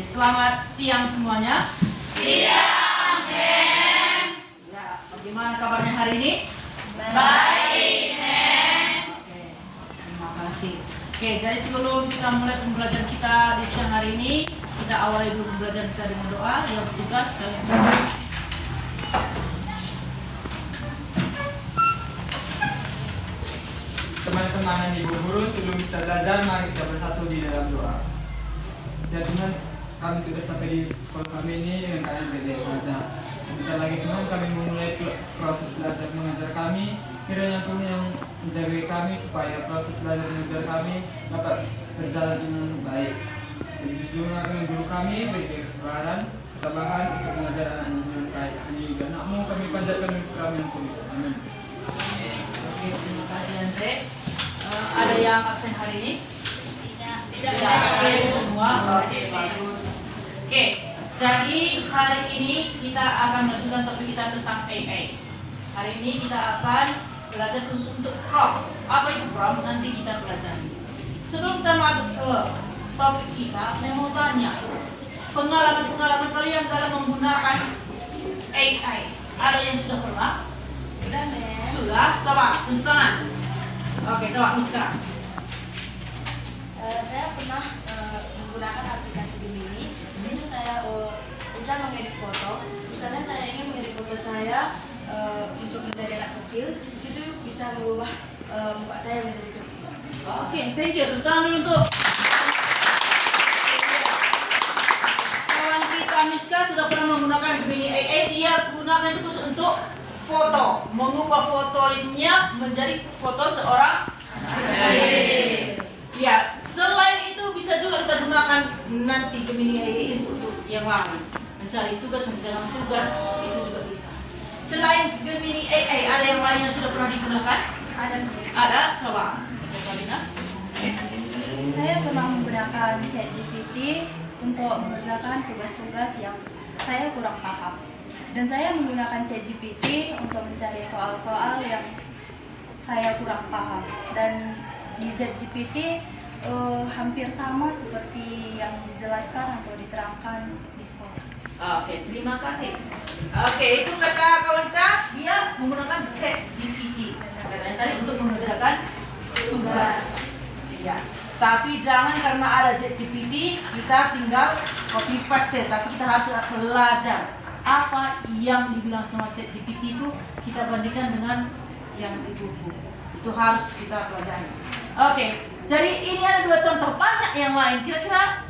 Selamat siang semuanya. Siang, Mem. Ya, bagaimana kabarnya hari ini? Baik, Mem. Oke, terima kasih. Oke, jadi sebelum kita mulai pembelajaran kita di siang hari ini, kita awali dulu pembelajaran kita dengan doa yang bertugas kalian semua. Teman-teman dan ibu guru, sebelum kita belajar, mari kita bersatu di dalam doa. Ya Tuhan, kami sudah sampai di sekolah kami ini dengan keadaan baik-baik saja. Sebentar lagi Tuhan, kami memulai proses belajar mengajar kami. Kiranya Tuhan yang menjaga kami supaya proses belajar mengajar kami dapat berjalan dengan baik. Begitu juga dengan guru kami, beri kesabaran, ketabahan untuk mengajar anak-anak dengan baik. Hanya juga anakmu kami panjatkan kami yang tulis. Amin. Oke, terima kasih Andre. Ada yang absen hari ini? Tidak Oke, semua. Oke, bagus. Oke, jadi hari ini kita akan melanjutkan topik kita tentang AI. Hari ini kita akan belajar khusus untuk prompt. Apa itu prompt? Nanti kita pelajari. Sebelum kita masuk ke topik kita, saya mau tanya, pengalaman kalian dalam menggunakan AI, ada yang sudah pernah? Sudah, Mem. Sudah? Coba, tunjuk tangan. Oke, coba Miska. Saya pernah menggunakan aplikasi Gemini. Di situ saya bisa mengedit foto. Misalnya saya ingin mengedit foto saya untuk menjadi anak kecil. Di situ bisa merubah muka saya menjadi kecil. Oke, thank you. Tepuk tangan dulu untuk kawan kita Miska sudah pernah menggunakan Gemini AI. Dia gunakan itu untuk foto, mengubah fotonya menjadi foto seorang kecil. Ya, selain itu bisa juga kita gunakan nanti Gemini AI untuk yang lain, mencari tugas, menjalankan tugas, itu juga bisa. Selain Gemini AI, ada yang lain yang sudah pernah digunakan? Ada, Mem. Ada, coba. Coba Lina. Saya pernah menggunakan ChatGPT untuk mengerjakan tugas-tugas yang saya kurang paham. Dan saya menggunakan ChatGPT untuk mencari soal-soal yang saya kurang paham. Dan di ChatGPT hampir sama seperti yang dijelaskan atau diterangkan di sekolah. Oke, terima kasih. Oke, itu kata kawan kita, dia menggunakan ChatGPT. Katanya tadi untuk mengerjakan tugas. Ya. Tapi jangan karena ada ChatGPT kita tinggal copy paste, tapi kita harus belajar apa yang dibilang sama ChatGPT itu kita bandingkan dengan yang di buku. Itu harus kita pelajari. Oke, jadi ini ada dua contoh, banyak yang lain. Kira-kira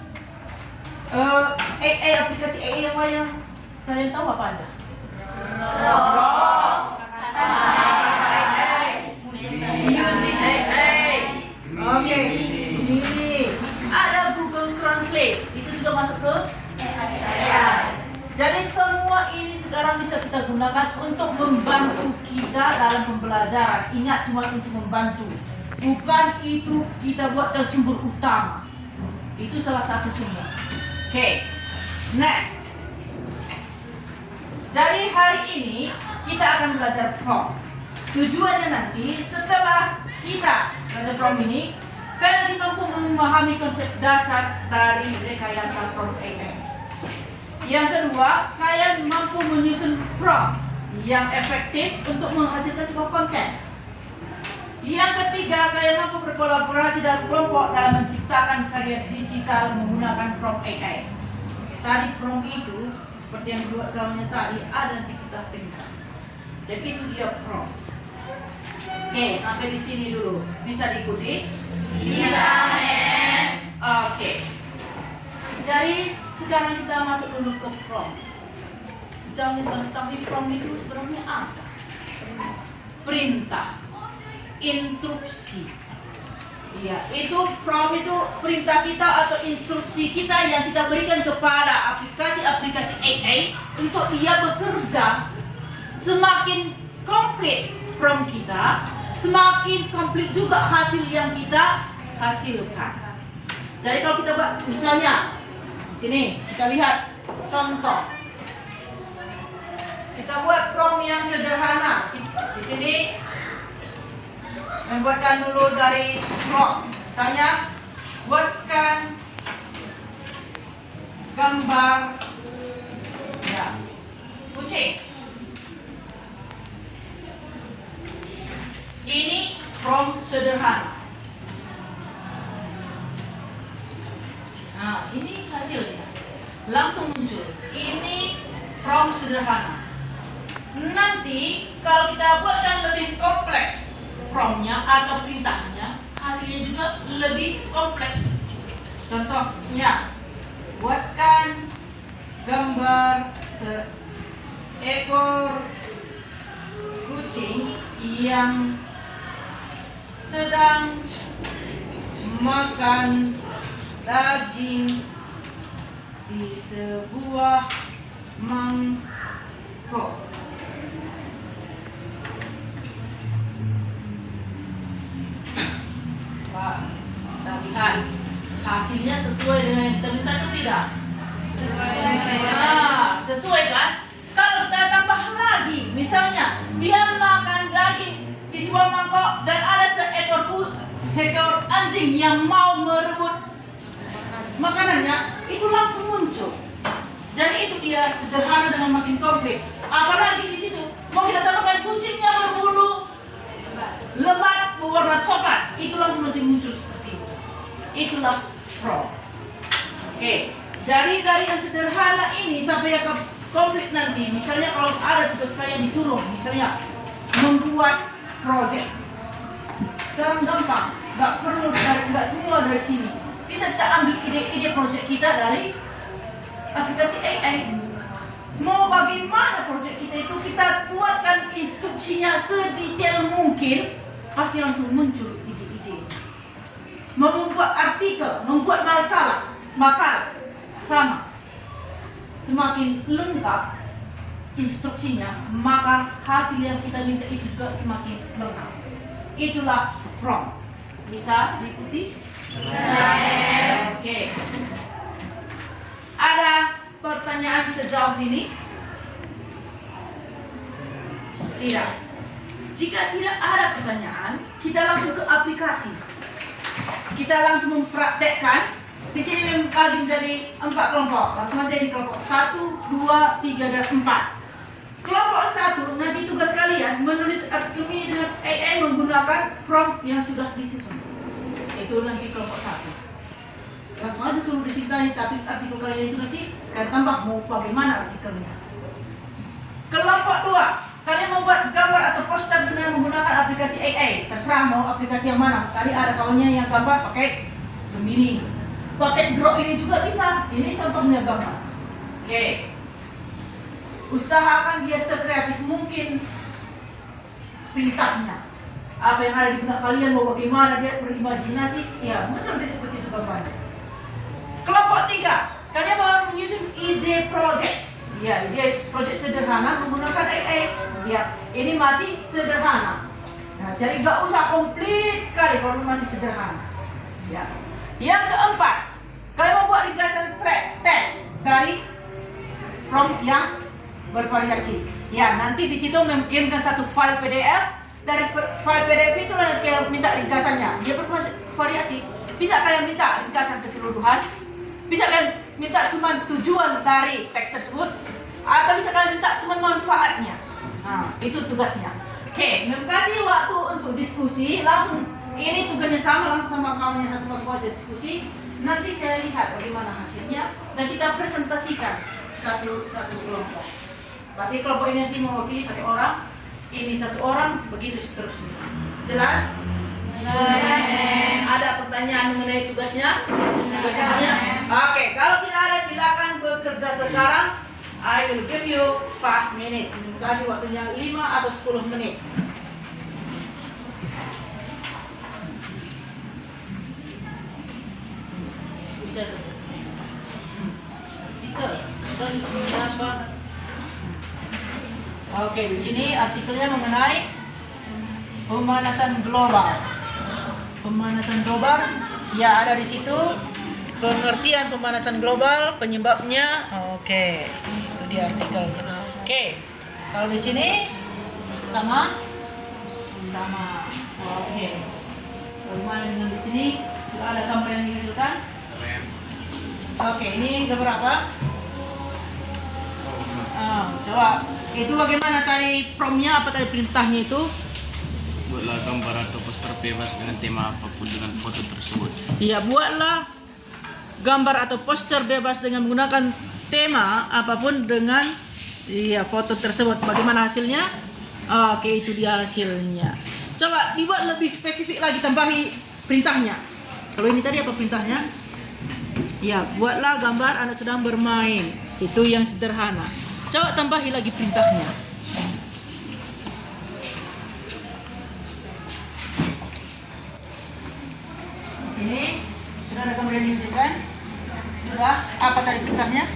aplikasi AI yang lain yang kalian tahu apa aja? Music AI. Oke, ini ada Google Translate. Itu juga masuk ke AI. Jadi semua ini sekarang bisa kita gunakan untuk membantu kita dalam pembelajaran. Ingat, cuma untuk membantu. Bukan itu kita buat dari sumber utama. Itu salah satu sumber. Oke, next. Jadi hari ini kita akan belajar prompt. Tujuannya nanti setelah kita belajar prompt ini, kalian mampu memahami konsep dasar dari rekayasa prompt AI. Yang kedua, kalian mampu menyusun prompt yang efektif untuk menghasilkan sebuah konten. Yang ketiga, kalian mampu berkolaborasi dalam kelompok dalam menciptakan karya digital menggunakan prompt AI. Tadi prompt itu, seperti yang dibuat kawannya tadi, ada nanti kita perintah. Dan itu dia prompt. Oke, sampai di sini dulu. Bisa diikuti? Bisa, Mem. Oke. Jadi sekarang kita masuk dulu ke prompt. Sejauh yang mengetahui prompt itu sebenarnya apa? Perintah, instruksi. Iya, itu prompt itu perintah kita atau instruksi kita yang kita berikan kepada aplikasi-aplikasi AI untuk dia bekerja. Semakin komplit prompt kita, semakin komplit juga hasil yang kita hasilkan. Jadi kalau kita buat misalnya di sini kita lihat contoh. Kita buat prompt yang sederhana. Di sini membuatkan dulu dari prompt. Misalnya buatkan gambar ya kucing. Ini prompt sederhana. Nah, ini hasilnya langsung muncul. Ini prompt sederhana. Nanti kalau kita buatkan lebih kompleks promptnya atau perintahnya, hasilnya juga lebih kompleks. Contohnya, buatkan gambar seekor kucing yang sedang makan daging di sebuah mangkok. Pak, kita lihat hasilnya sesuai dengan yang kita minta atau tidak? Sesuai kan? Kalau kita tambah lagi, misalnya dia makan daging di sebuah mangkok dan ada seekor anjing yang mau merebut makanannya, itu langsung muncul. Jadi itu dia sederhana dengan makin komplit. Apalagi di situ mau kita tambahkan kucingnya berbulu lebat berwarna coklat, itu langsung nanti muncul seperti itu. Itulah prompt. Oke, jadi dari yang sederhana ini sampai yang komplit nanti. Misalnya kalau ada tugas kalian disuruh, misalnya membuat project. Sekarang gampang, nggak semua dari sini. Bisa kita ambil ide-ide project kita dari aplikasi AI. Mau bagaimana project kita itu, kita buatkan instruksinya sedetail mungkin, pasti langsung muncul ide-ide. Mau membuat artikel, membuat makalah, sama. Semakin lengkap instruksinya, maka hasil yang kita minta itu juga semakin lengkap. Itulah prompt. Bisa diikuti? Bisa. Oke. Ada pertanyaan sejauh ini? Tidak. Jika tidak ada pertanyaan, kita langsung ke aplikasi. Kita langsung mempraktekkan. Di sini membagi menjadi 4 kelompok. Langsung saja di kelompok 1, 2, 3, dan 4. Kelompok 1, nanti tugas kalian menulis artikel ini dengan AI menggunakan prompt yang sudah disusun. Itu nanti kelompok 1. Langsung aja suruh disintai, tapi artikel kalian itu nanti kalian tambah mau bagaimana artikelnya. Kelompok 2, kalian membuat gambar atau poster dengan menggunakan aplikasi AI. Terserah mau aplikasi yang mana. Tadi ada kawannya yang gambar pakai Gemini, pakai Grow ini juga bisa. Ini contohnya gambar. Oke. Usahakan dia sekreatif mungkin perintahnya. Apa yang ada di benak kalian mau bagaimana dia berimajinasi, ya muncul dia seperti itu gambarnya. Kelompok 3, kalian mau menyusun ide project. Ya, ide project sederhana menggunakan AI. Ya, ini masih sederhana. Nah, jadi gak usah komplit kali kalau masih sederhana. Ya. Yang keempat, kalian mau buat ringkasan teks dari prompt yang bervariasi. Ya, nanti di situ mengirimkan satu file PDF. Dari file PDF itu nanti kalian minta ringkasannya. Dia bervariasi. Bisa kalian minta ringkasan keseluruhan. Bisa kalian minta cuma tujuan dari teks tersebut. Atau bisa kalian minta cuma manfaatnya. Nah, itu tugasnya. Oke, kasih waktu untuk diskusi. Langsung ini tugasnya sama, langsung sama kawannya satu aja diskusi. Nanti saya lihat bagaimana hasilnya dan kita presentasikan satu kelompok. Berarti kelompok ini nanti mewakili 1 orang, ini 1 orang, begitu seterusnya. Jelas? Ada pertanyaan mengenai tugasnya? Oke, kalau tidak ada silakan bekerja sekarang. I will give you 5 minutes. Kasih waktunya 5 atau 10 menit. Oke, di sini artikelnya mengenai pemanasan global. Pemanasan global, ya ada di situ pengertian pemanasan global, penyebabnya. Oke, itu dia artikelnya. Oke, kalau di sini sama. Oke, bagaimana dengan di sini? Sudah ada gambar yang dihasilkan? Oke, ini gambar apa? Coba, itu bagaimana tadi promnya, apa tadi perintahnya itu? Buatlah gambar atau poster bebas dengan tema apapun dengan foto tersebut. Iya, buatlah gambar atau poster bebas dengan menggunakan tema apapun dengan foto tersebut. Bagaimana hasilnya? Oke, itu dia hasilnya. Coba dibuat lebih spesifik lagi, tambahi perintahnya. Kalau ini tadi apa perintahnya? Ya, buatlah gambar anak sedang bermain. Itu yang sederhana. Coba tambahi lagi perintahnya. Di sini sudah ada gambar yang dihasilkan. Sudah. Apa tadi perintahnya?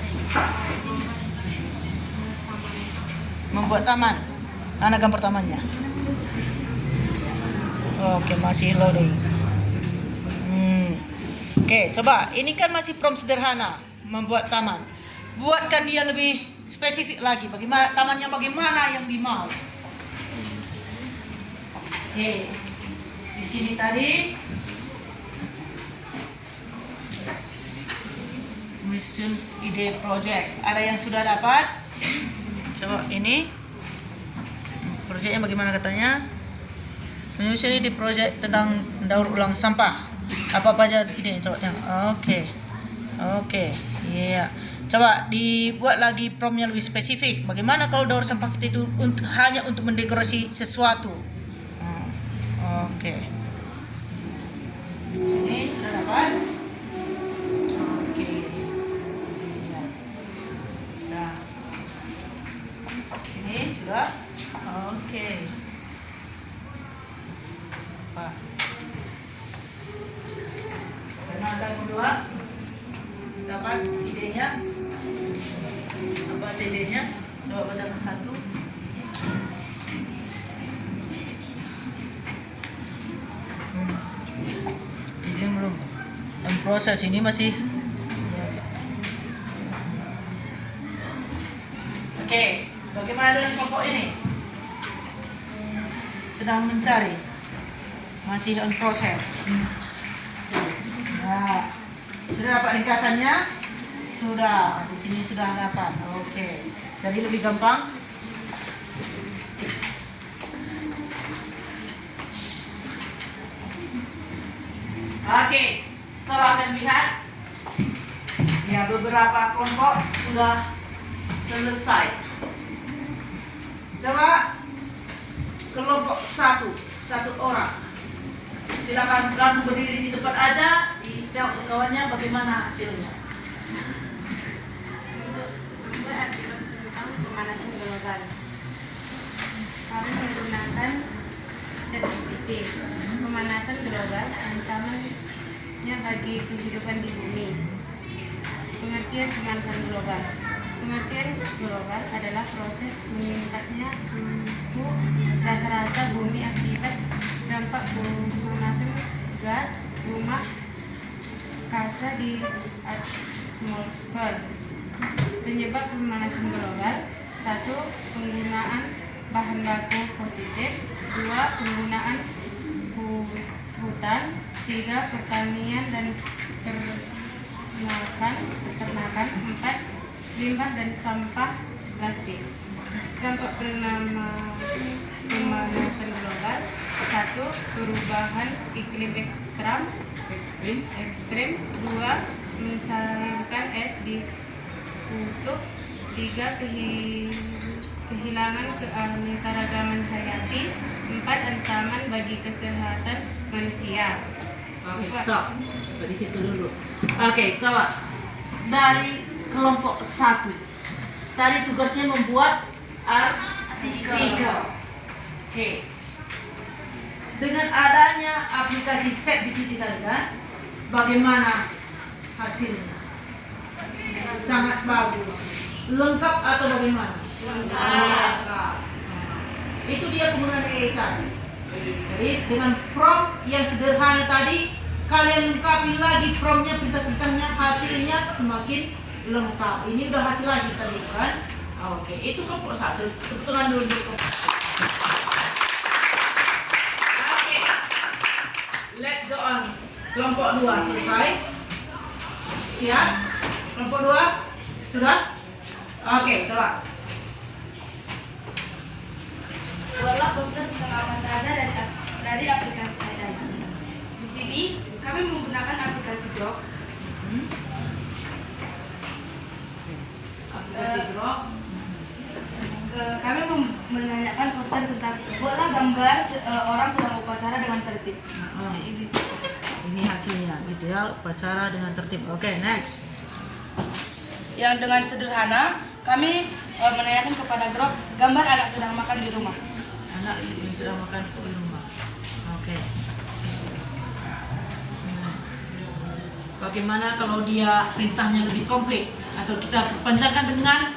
Membuat taman. Mana gambar tamannya? Oke, masih loading. Oke, coba. Ini kan masih prompt sederhana, membuat taman. Buatkan dia lebih spesifik lagi. Bagaimana tamannya, bagaimana yang dimau? Oke. Di sini tadi mission ide project. Ada yang sudah dapat? Coba ini. Proyeknya bagaimana katanya? Menyusun ide project tentang daur ulang sampah. Apa aja idenya? Coba tengok. Oke, iya. Coba dibuat lagi promptnya lebih spesifik. Bagaimana kalau daur sampah kita itu hanya untuk mendekorasi sesuatu? Oke. Ini sudah dapat. Oke. Nah. Sini sudah. Oke. Apa? Ada kedua, dapat idenya, apa idenya? Coba bacakan satu. Di sini belum. Dan proses ini masih. Oke, bagaimana dengan kelompok ini? Sedang mencari, masih on proses. Nah, sudah dapat ringkasannya? Sudah, di sini sudah dapat. Oke, jadi lebih gampang. Oke, setelah melihat, ya beberapa kelompok sudah selesai. Coba kelompok satu orang. Silakan langsung berdiri di tempat aja, ditengok kawannya bagaimana hasilnya. Tentang pemanasan global. Kami menggunakan ChatGPT. Pemanasan global ancamannya bagi kehidupan di bumi. Pengertian pemanasan global. Pengertian global adalah proses meningkatnya suhu rata-rata bumi akibat dampak pemanasan gas rumah kaca di atmosfer. Penyebab pemanasan global: 1. Penggunaan bahan baku positif. 2. Penggunaan hutan. 3. Pertanian dan peternakan. 4. Limbah dan sampah plastik. Dampak pemanasan global: 1. Perubahan iklim ekstrim. 2. Mencairkan es di kutub. 3. Kehilangan keanekaragaman hayati. 4. Ancaman bagi kesehatan manusia. Oke, stop. Di situ dulu. Oke, coba dari kelompok 1. Tadi tugasnya membuat artikel. Oke. Dengan adanya aplikasi ChatGPT tadi kan, bagaimana hasilnya? Sangat bagus. Lengkap atau bagaimana? Lengkap. Itu dia penggunaan AI tadi. Jadi dengan prompt yang sederhana tadi, kalian lengkapi lagi promptnya, perintah-perintahnya, hasilnya semakin lengkap. Ini udah hasil lagi tadi kan? Oke, itu kelompok 1. Tepuk tangan dulu. Oke, let's go on. Kelompok 2 selesai. Siap? Kelompok 2? Sudah? Oke, coba. Buatlah poster tentang apa saja dari aplikasi AI. Di sini kami menggunakan aplikasi Grok. Aplikasi Grok. Kami menanyakan poster tentang buatlah gambar orang sedang upacara dengan tertib. Ini hasilnya, gitu ya, upacara dengan tertib. Oke, next. Yang dengan sederhana kami menanyakan kepada Grok gambar anak sedang makan di rumah. Anak yang sedang makan di rumah. Oke. Bagaimana kalau dia perintahnya lebih komplit atau kita panjangkan dengan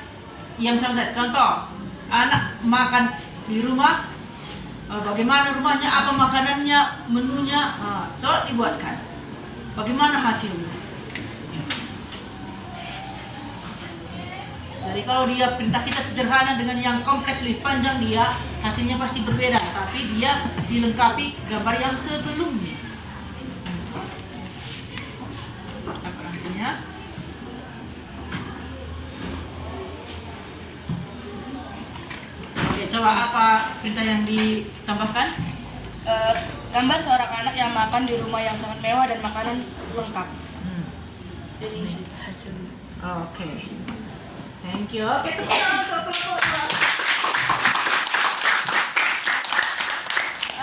yang sangat contoh anak makan di rumah, bagaimana rumahnya, apa makanannya, menunya, coba dibuatkan. Bagaimana hasilnya? Jadi kalau dia perintah kita sederhana dengan yang kompleks lebih panjang, dia hasilnya pasti berbeda, tapi dia dilengkapi gambar yang sebelumnya. Apa hasilnya? Oke, coba apa perintah yang ditambahkan? Gambar seorang anak yang makan di rumah yang sangat mewah dan makanan lengkap. Jadi hasilnya. Oke. Thank you. Oke, tepuk tangan untuk kelompok 2.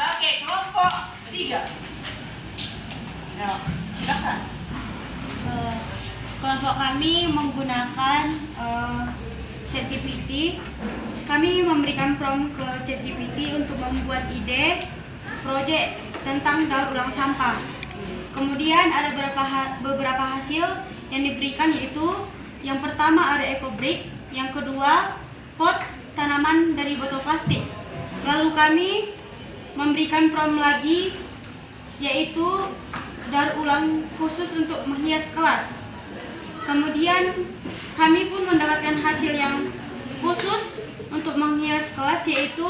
Oke, kelompok 3. Ya, silakan. Kelompok kami menggunakan ChatGPT. Kami memberikan prompt ke ChatGPT untuk membuat ide proyek tentang daur ulang sampah. Kemudian ada beberapa hasil yang diberikan, yaitu yang pertama ada eco brick, yang kedua pot tanaman dari botol plastik. Lalu kami memberikan prompt lagi, yaitu daur ulang khusus untuk menghias kelas. Kemudian kami pun mendapatkan hasil yang khusus untuk menghias kelas, yaitu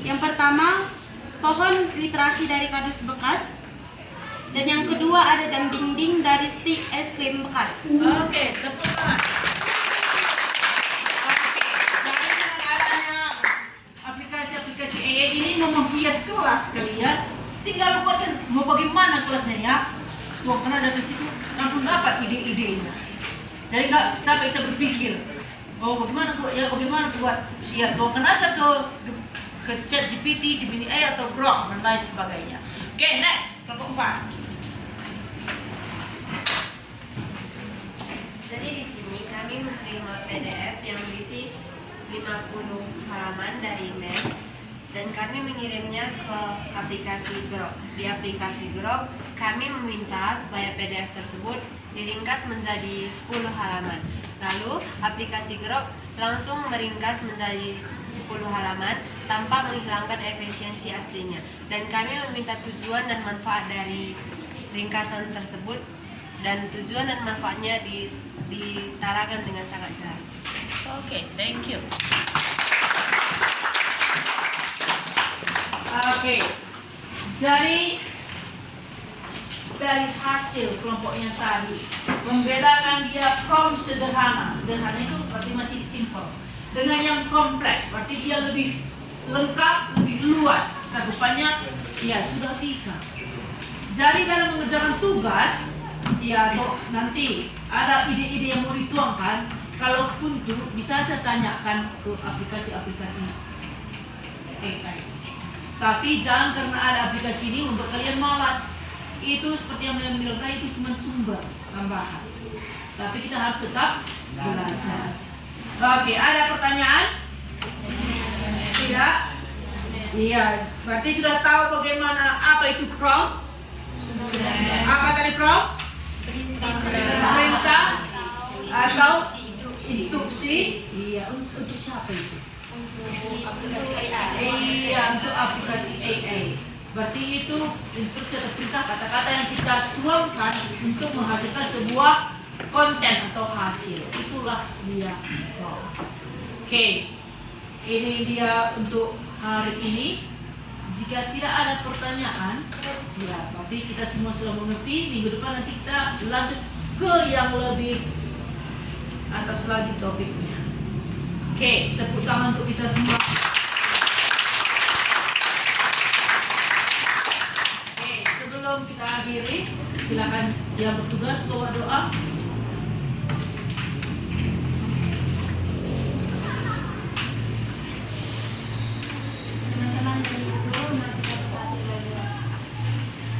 yang pertama pohon literasi dari kardus bekas, dan yang kedua ada jam dinding dari stik es krim bekas. Oke, tepuk tangan. Jadi dengan adanya aplikasi AI ini mau menghias kelas kalian, tinggal buatkan mau bagaimana kelasnya ya. Bukan aja dari situ langsung dapat ide-idenya. Jadi nggak capek kita berpikir, bagaimana buat ya, bukan aja ke ChatGPT, Gemini AI atau Grok dan lain sebagainya. Oke, next, kelompok 4. Jadi di sini kami menerima PDF yang berisi 50 halaman dari email dan kami mengirimnya ke aplikasi Grok. Di aplikasi Grok, kami meminta supaya PDF tersebut diringkas menjadi 10 halaman. Lalu, aplikasi Grok langsung meringkas menjadi 10 halaman tanpa menghilangkan efisiensi aslinya. Dan kami meminta tujuan dan manfaat dari ringkasan tersebut, dan tujuan dan manfaatnya ditarakan dengan sangat jelas. Oke, thank you. Oke, jadi dari hasil kelompoknya tadi membedakan dia prompt sederhana itu berarti masih simple, dengan yang kompleks berarti dia lebih lengkap, lebih luas cakupannya, ya sudah bisa. Jadi dalam mengerjakan tugas, ya nanti ada ide-ide yang mau dituangkan, kalaupun itu bisa saja tanyakan ke aplikasi-aplikasi AI. Tapi jangan karena ada aplikasi ini membuat kalian malas. Itu seperti yang bilang tadi, itu cuma sumber tambahan. Tapi kita harus tetap belajar. Oke, ada pertanyaan? Tidak? Iya, berarti sudah tahu bagaimana apa itu prompt? Apa tadi prompt? Perintah atau instruksi? Iya, untuk siapa itu? Aplikasi AI. Iya, untuk aplikasi AI. Berarti itu instruksi atau perintah, kata-kata yang kita tuangkan untuk menghasilkan sebuah konten atau hasil. Itulah dia. Oke, ini dia untuk hari ini. Jika tidak ada pertanyaan, ya berarti kita semua sudah mengerti. Minggu depan nanti kita lanjut ke yang lebih bahas lagi topiknya. Oke, tepuk tangan untuk kita semua. Oke, sebelum kita akhiri, silakan yang bertugas bawa doa. Teman-teman dari itu, mari kita bersatu berdoa.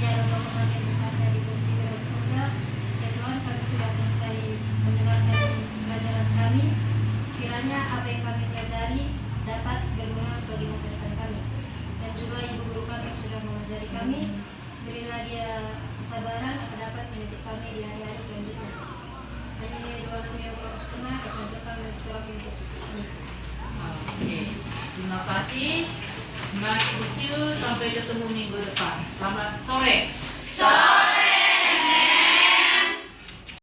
Ya Allah, Tuhan yang bukan dari kursi dalam surga, ya Tuhan, kami sudah selesai mendengarkan pelajaran kami. Kiranya apa yang kami pelajari dapat berguna bagi masa depan kami. Dan juga ibu guru kami yang sudah mengajari kami, berilah dia kesabaran akan dapat mendidik kami di hari-hari selanjutnya. Hanya doa kami yang bersyukur, kami doa Yesus. Amin. Oke, terima kasih. Mas Ucu, sampai ketemu minggu depan. Selamat sore.